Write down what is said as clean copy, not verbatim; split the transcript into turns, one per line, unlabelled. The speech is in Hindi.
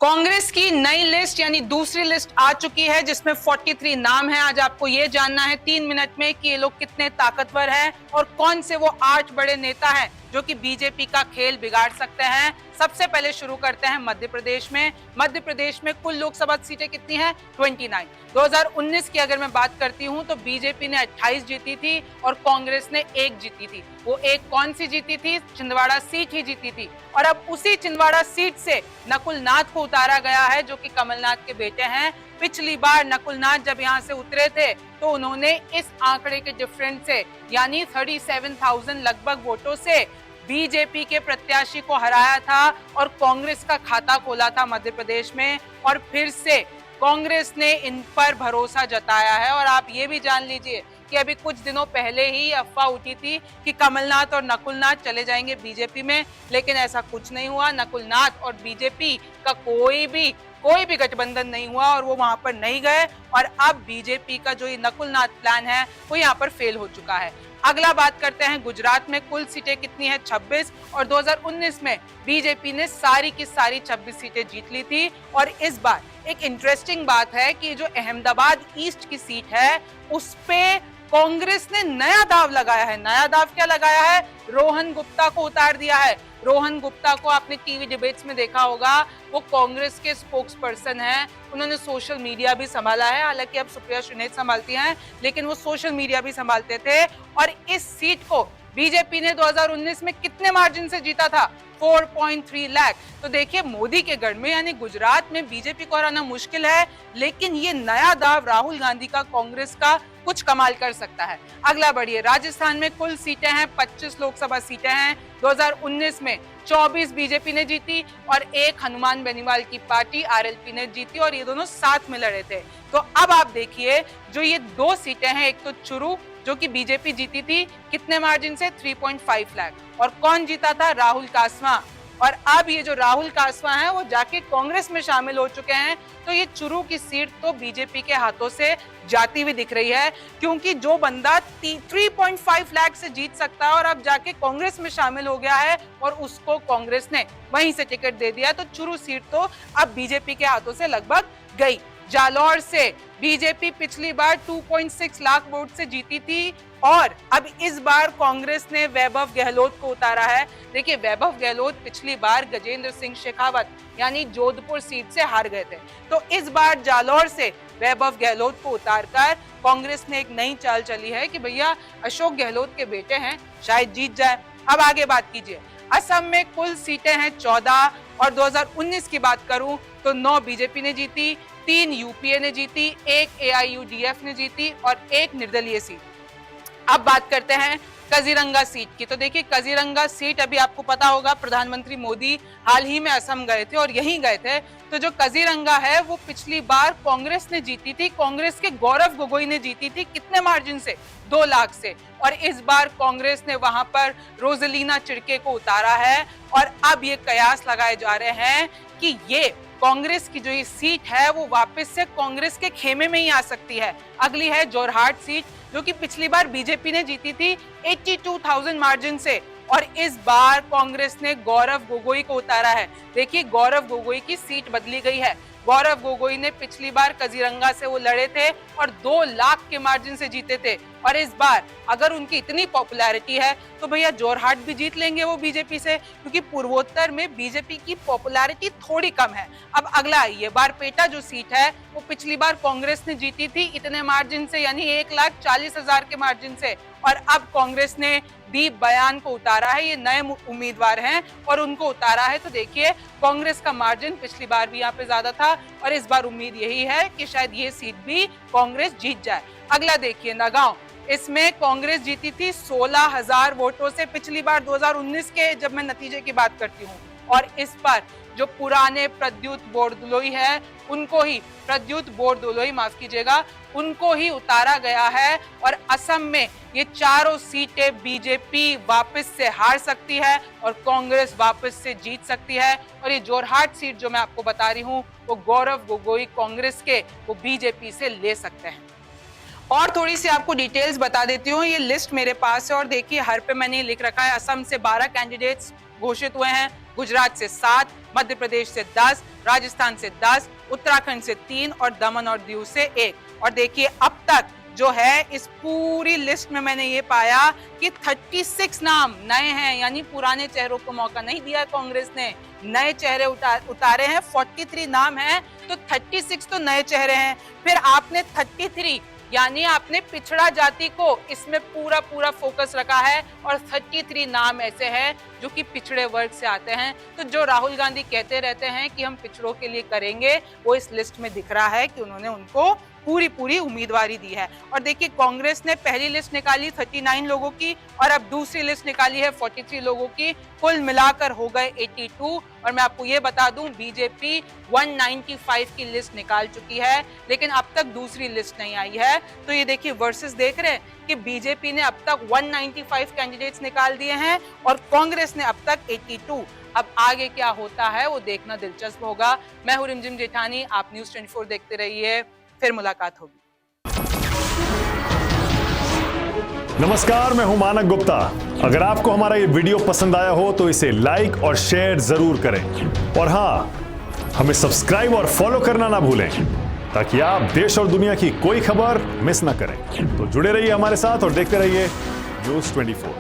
कांग्रेस की नई लिस्ट यानी दूसरी लिस्ट आ चुकी है जिसमें 43 नाम है। आज आपको ये जानना है 3 मिनट में कि ये लोग कितने ताकतवर हैं और कौन से वो 8 बड़े नेता हैं जो कि बीजेपी का खेल बिगाड़ सकते हैं। सबसे पहले शुरू करते हैं मध्य प्रदेश में। मध्य प्रदेश में कुल लोकसभा सीटें कितनी हैं? 29। 2019 की अगर मैं बात करती हूं तो बीजेपी ने 28 जीती थी और कांग्रेस ने 1 जीती थी। वो एक कौन सी जीती थी? छिंदवाड़ा सीट ही जीती थी। और अब उसी छिंदवाड़ा सीट से नकुल नाथ को उतारा गया है जो कि कमलनाथ के बेटे हैं। पिछली बार नकुल नाथ जब यहाँ से उतरे थे तो उन्होंने इस आंकड़े के डिफरेंस से यानी 37,000 लगभग वोटों से बीजेपी के प्रत्याशी को हराया था और कांग्रेस का खाता खोला था मध्य प्रदेश में। और फिर से कांग्रेस ने इन पर भरोसा जताया है। और आप ये भी जान लीजिए कि अभी कुछ दिनों पहले ही अफवाह उठी थी कि कमलनाथ और नकुलनाथ चले जाएंगे बीजेपी में, लेकिन ऐसा कुछ नहीं हुआ। नकुलनाथ और बीजेपी का कोई भी गठबंधन नहीं हुआ और वो वहां पर नहीं गए। और अब बीजेपी का जो ये नकुलनाथ प्लान है वो यहाँ पर फेल हो चुका है। अगला बात करते हैं गुजरात में। कुल सीटें कितनी है? 26। और 2019 में बीजेपी ने सारी की सारी 26 सीटें जीत ली थी। और इस बार एक इंटरेस्टिंग बात है कि जो अहमदाबाद ईस्ट की सीट है उस पे कांग्रेस ने नया दाव लगाया है। नया दाव क्या लगाया है? रोहन गुप्ता को उतार दिया है। रोहन गुप्ता को आपने टीवी डिबेट्स में देखा होगा, वो कांग्रेस के स्पोक्स पर्सन हैं। उन्होंने सोशल मीडिया भी संभाला है, हालांकि अब सुप्रिया सुले संभालती हैं, लेकिन वो सोशल मीडिया भी संभालते थे। और इस सीट को बीजेपी ने 2019 में कितने मार्जिन से जीता था? 4.3 लाख। तो देखिए मोदी के गढ़ में यानी गुजरात में बीजेपी को हराना मुश्किल है, लेकिन ये नया दाव राहुल गांधी का कांग्रेस का कुछ कमाल कर सकता है। अगला बढ़िए, राजस्थान में कुल सीटें हैं 25 लोकसभा सीटें हैं। 2019 में 24 बीजेपी ने जीती और 1 हनुमान बेनीवाल की पार्टी आरएलपी ने जीती और ये दोनों साथ में लड़े थे। तो अब आप देखिए जो ये 2 सीटें हैं, एक तो चुरू जो कि बीजेपी जीती थी कितने मार्जिन से? 3.5 लाख। और कौन जीता था? राहुल कासवा। और अब ये जो राहुल कासवा हैं वो जाके कांग्रेस में शामिल हो चुके हैं। तो ये चुरू की सीट तो बीजेपी के हाथों से जाती हुई दिख रही है, क्योंकि जो बंदा 3.5 लाख से जीत सकता है और अब जाके कांग्रेस में शामिल हो गया है और उसको कांग्रेस ने वहीं से टिकट दे दिया, तो चुरू सीट तो अब बीजेपी के हाथों से लगभग गई। जालौर से बीजेपी पिछली बार 2.6 लाख वोट से जीती थी और अब इस बार कांग्रेस ने वैभव गहलोत को उतारा है। देखिए वैभव गहलोत पिछली बार गजेंद्र सिंह शेखावत यानी जोधपुर सीट से हार गए थे, तो इस बार जालौर से वैभव गहलोत को उतारकर कांग्रेस ने एक नई चाल चली है कि भैया अशोक गहलोत के बेटे हैं, शायद जीत जाए। अब आगे बात कीजिए, असम में कुल सीटें हैं 14 और 2019 की बात करूं तो 9 बीजेपी ने जीती, 3 यूपीए ने जीती, 1 एआईयूडीएफ ने जीती और 1 निर्दलीय सीट। अब बात करते हैं काजीरंगा सीट की। तो देखिए काजीरंगा सीट अभी आपको पता होगा प्रधानमंत्री मोदी हाल ही में असम गए थे और यहीं गए थे। तो जो काजीरंगा है वो पिछली बार कांग्रेस ने जीती थी, कांग्रेस के गौरव गोगोई ने जीती थी कितने मार्जिन से? 2 लाख से। और इस बार कांग्रेस ने वहां पर रोजलीना चिड़के को उतारा है और अब ये कयास लगाए जा रहे हैं कि ये कांग्रेस की जो ये सीट है वो वापस से कांग्रेस के खेमे में ही आ सकती है। अगली है जोरहाट सीट जो कि पिछली बार बीजेपी ने जीती थी 82,000 मार्जिन से और इस बार कांग्रेस ने गौरव गोगोई को उतारा है। देखिए गौरव गोगोई की सीट बदली गई है। गौरव गोगोई ने पिछली बार काजीरंगा से वो लड़े थे और 2 लाख के मार्जिन से जीते थे और इस बार अगर उनकी इतनी पॉपुलैरिटी है तो भैया जोरहाट भी जीत लेंगे वो बीजेपी से, क्योंकि पूर्वोत्तर में बीजेपी की पॉपुलैरिटी थोड़ी कम है। अब अगला ये बारपेटा जो सीट है वो पिछली बार कांग्रेस ने जीती थी इतने मार्जिन से यानी 1,40,000 के मार्जिन से और अब कांग्रेस ने दीप बयान को उतारा है। ये नए उम्मीदवार हैं और उनको उतारा है। तो देखिए कांग्रेस का मार्जिन पिछली बार भी यहाँ पे ज्यादा था और इस बार उम्मीद यही है कि शायद ये सीट भी कांग्रेस जीत जाए। अगला देखिए नगांव, इसमें कांग्रेस जीती थी 16,000 वोटों से पिछली बार 2019 के जब मैं नतीजे की बात करती हूँ और इस पर जो पुराने प्रद्युत बोरदोलोई है माफ कीजिएगा, उनको ही उतारा गया है और असम में ये चारों सीटें बीजेपी वापस से हार सकती है और कांग्रेस वापस से जीत सकती है। और ये जोरहाट सीट जो मैं आपको बता रही हूँ वो गौरव गोगोई कांग्रेस के वो बीजेपी से ले सकते हैं। और थोड़ी सी आपको डिटेल्स बता देती हूँ, ये लिस्ट मेरे पास है और देखिए हर पे मैंने लिख रखा है असम से 12 कैंडिडेट्स घोषित हुए हैं, गुजरात से 7, मध्य प्रदेश से 10, राजस्थान से 10, उत्तराखंड से 3 और दमन और दीव से 1। और देखिए अब तक जो है इस पूरी लिस्ट में मैंने ये पाया कि 36 नाम नए हैं, यानी पुराने चेहरों को मौका नहीं दिया कांग्रेस ने, नए चेहरे उतारे हैं। 43 नाम हैं तो 36 तो नए चेहरे हैं। फिर आपने 33 यानी आपने पिछड़ा जाति को इसमें पूरा पूरा फोकस रखा है और 33 नाम ऐसे हैं जो कि पिछड़े वर्ग से आते हैं। तो जो राहुल गांधी कहते रहते हैं कि हम पिछड़ों के लिए करेंगे, वो इस लिस्ट में दिख रहा है कि उन्होंने उनको पूरी पूरी उम्मीदवारी दी है। और देखिए कांग्रेस ने पहली लिस्ट निकाली 39 लोगों की और अब दूसरी लिस्ट निकाली है 43 लोगों की, कुल मिलाकर हो गए 82। और मैं आपको ये बता दूं बीजेपी 195 की लिस्ट निकाल चुकी है, लेकिन अब तक दूसरी लिस्ट नहीं आई है। तो ये देखिए वर्सेस देख रहे हैं कि बीजेपी ने अब तक 195 कैंडिडेट्स निकाल दिए हैं और कांग्रेस ने अब तक 82। अब आगे क्या होता है वो देखना दिलचस्प होगा। मैं हूं रिमझिम जेठानी, आप न्यूज़ 24 देखते रहिए, फिर मुलाकात होगी।
नमस्कार, मैं हूं मानक गुप्ता। अगर आपको हमारा ये वीडियो पसंद आया हो तो इसे लाइक और शेयर जरूर करें और हाँ, हमें सब्सक्राइब और फॉलो करना ना भूलें ताकि आप देश और दुनिया की कोई खबर मिस ना करें। तो जुड़े रहिए हमारे साथ और देखते रहिए न्यूज़ 24।